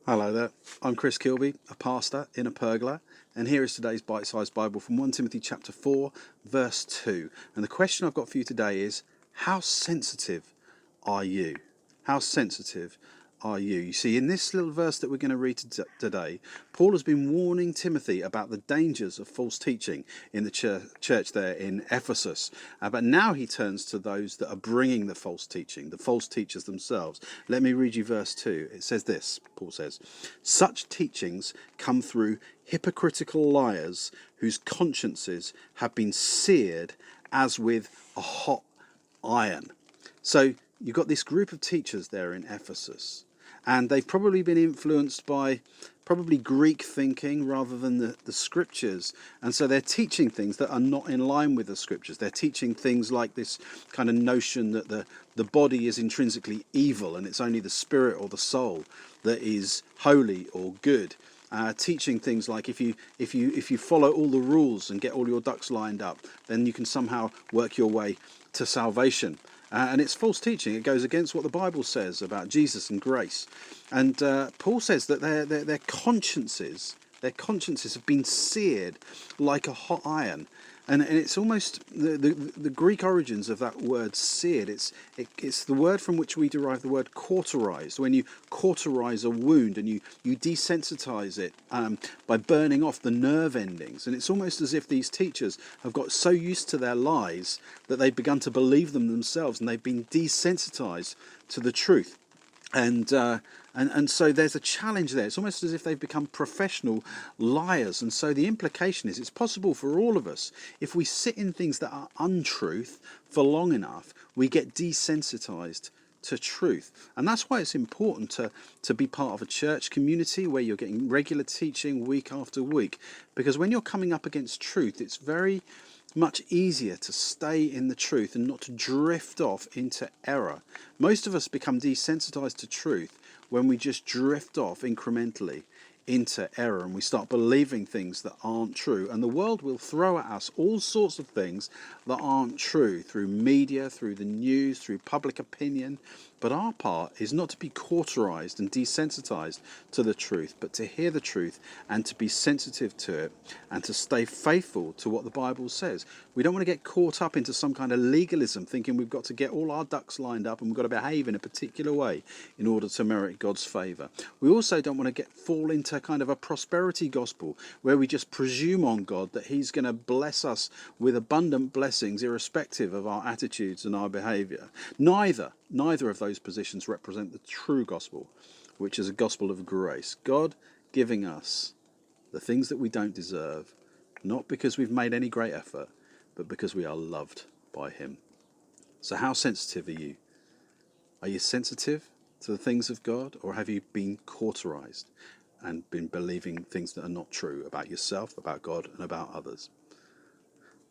Hello there, I'm Chris Kilby, a pastor in a pergola, and here is today's bite-sized Bible from 1 Timothy chapter 4, verse 2. And the question I've got for you today is, how sensitive are you? How sensitive are you? You see, in this little verse that we're going to read today, Paul has been warning Timothy about the dangers of false teaching in the church there in Ephesus. But now he turns to those that are bringing the false teaching, the false teachers themselves. Let me read you verse 2. It says this, Paul says, "Such teachings come through hypocritical liars whose consciences have been seared as with a hot iron." So you've got this group of teachers there in Ephesus, and they've probably been influenced by probably Greek thinking rather than the scriptures. And so they're teaching things that are not in line with the scriptures. They're teaching things like this kind of notion that the body is intrinsically evil and it's only the spirit or the soul that is holy or good. Teaching things like if you follow all the rules and get all your ducks lined up, then you can somehow work your way to salvation. And it's false teaching. It goes against what the Bible says about Jesus and grace. And Paul says that their consciences have been seared like a hot iron. And it's almost the Greek origins of that word seared. It's the word from which we derive the word cauterized. When you cauterize a wound and you desensitize it by burning off the nerve endings. And it's almost as if these teachers have got so used to their lies that they've begun to believe them themselves, and they've been desensitized to the truth. And so there's a challenge there. It's almost as if they've become professional liars. And so the implication is it's possible for all of us, if we sit in things that are untruth for long enough, we get desensitized to truth. And that's why it's important to be part of a church community where you're getting regular teaching week after week. Because when you're coming up against truth, it's very much easier to stay in the truth and not to drift off into error. Most of us become desensitized to truth when we just drift off incrementally into error and we start believing things that aren't true. And the world will throw at us all sorts of things that aren't true through media, through the news, through public opinion. But our part is not to be cauterized and desensitized to the truth, but to hear the truth and to be sensitive to it and to stay faithful to what the Bible says. We don't want to get caught up into some kind of legalism, thinking we've got to get all our ducks lined up and we've got to behave in a particular way in order to merit God's favor. We also don't want to fall into kind of a prosperity gospel where we just presume on God that he's going to bless us with abundant blessings irrespective of our attitudes and our behavior. Neither of those positions represent the true gospel, which is a gospel of grace. God giving us the things that we don't deserve, not because we've made any great effort, but because we are loved by him. So how sensitive are you? Are you sensitive to the things of God, or have you been cauterized and been believing things that are not true about yourself, about God, and about others?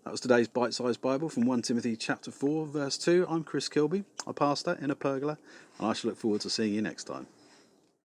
That was today's bite-sized Bible from 1 Timothy chapter 4, verse 2. I'm Chris Kilby, a pastor in a pergola, and I shall look forward to seeing you next time.